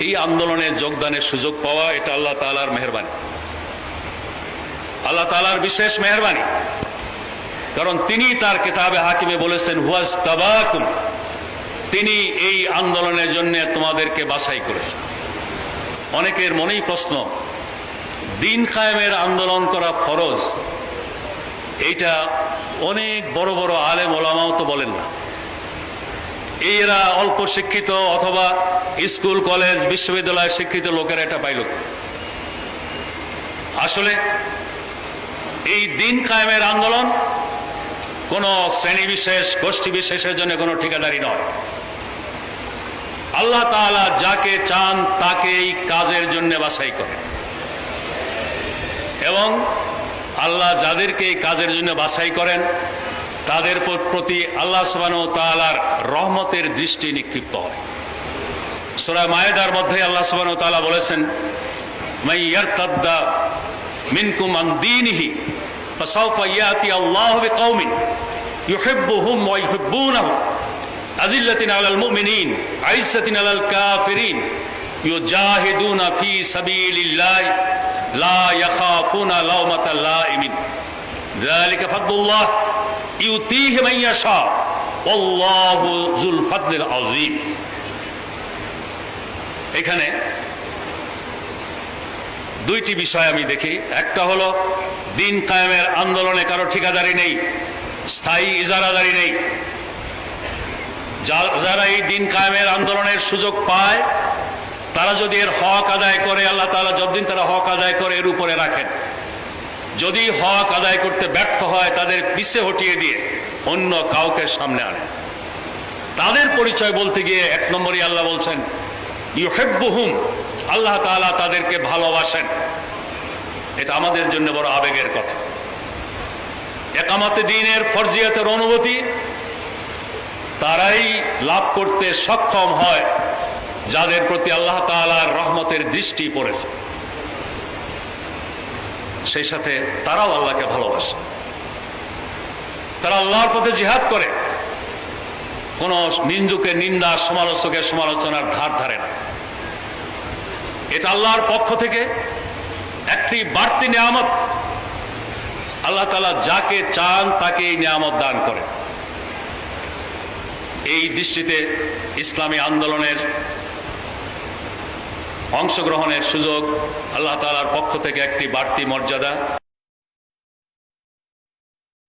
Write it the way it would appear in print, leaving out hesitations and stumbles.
এই আন্দোলনে যোগদানের সুযোগ পাওয়া এটা আল্লাহ তাআলার মেহেরবানি, আল্লাহ তাআলার বিশেষ মেহেরবানি। কারণ তিনি তার কিতাবে হাকিমে বলেছেন হুয়াজতাবাকুম, তিনি এই আন্দোলনের জন্য তোমাদেরকে বাছাই করেছেন। অনেকের মনেই প্রশ্ন, দিন কায়েমের আন্দোলন করা ফরজ, এইটা অনেক বড় বড় আলেম ওলামাও তো বলেন না। এরা অল্প শিক্ষিত অথবা স্কুল কলেজ বিশ্ববিদ্যালয় শিক্ষিত লোকেরা এটা পাইল। আসলে এই দিন কায়েমের আন্দোলন কোনো শ্রেণী বিশেষ গোষ্ঠী বিশেষের জন্য কোনো ঠিকাদারি নয়। আল্লাহ তাআলা যাকে চান তাকে এই কাজের জন্য বাছাই করেন, এবং আল্লাহ যাদেরকে এই কাজের জন্য বাছাই করেন তাদের প্রতি আল্লাহ সুবহানাহু ওয়া তাআলার রহমতের দৃষ্টি নিক্ষিপ্ত হয়। সূরা মায়েদার মধ্যে আল্লাহ সুবহানাহু ওয়া তাআলা বলেছেন, মান ইয়ারতাদ্দা মিনকুম আন দীনিহি ফাসাউফা ইয়াতি আল্লাহু বিকওমিন ইউহিব্বুহুম ওয়া ইউহিব্বুনাহু আযিল্লাতিন আলাল মুমিনিন আইজ্জাতিন আলাল কাফিরিন ইউজাহিদুনা ফি সাবিলিল্লাহি লা ইয়াখাফুনা লাওমাতা লাইমিন যালিকা ফাদলুল্লাহ ইউতিহি মান ইয়াশা আল্লাহু যুল ফাদলিল আযীম। এখানে দুইটি বিষয় আমি দেখি। একটা হলো দিন কায়েমের আন্দোলনে কারো ঠিকাদারি নেই, স্থায়ী ইজারাদারি নেই। যারা এই দিন কায়েমের আন্দোলনের সুযোগ পায় তারা যদি এর হক আদায় করে, আল্লাহ তাআলা যতদিন তারা হক আদায় করে এর উপরে রাখেন। যদি হক আদায় করতে ব্যর্থ হয় তাদের পিছে হটিয়ে দিয়ে অন্য কাউকে সামনে আনেন। তাদের পরিচয় বলতে গিয়ে এক নম্বরই আল্লাহ বলছেন ইউহিব্বুহুম, আল্লাহ তাআলা তাদেরকে ভালোবাসেন। এটা আমাদের জন্য বড় আবেগের কথা। একামতে দ্বীনের ফরজিয়াতের অনুভূতি তারাই লাভ করতে সক্ষম হয় যাদের প্রতি আল্লাহ তাআলার রহমতের দৃষ্টি পড়েছে, সেই সাথে তারাও আল্লাহকে ভালোবাসে। তারা আল্লাহর পথে জিহাদ করে, কোন নিন্দুকের নিন্দা, সমালোচকের সমালোচনার ধার ধারে না। এটা আল্লাহর পক্ষ থেকে একটি বাড়তি নিয়ামত। আল্লাহ তাআলা যাকে চান তাকে এই নিয়ামত দান করে। এই দৃষ্টিতে ইসলামী আন্দোলনের অংশগ্রহণের সুযোগ আল্লাহ তাআলার পক্ষ থেকে একটি বাড়তি মর্যাদা।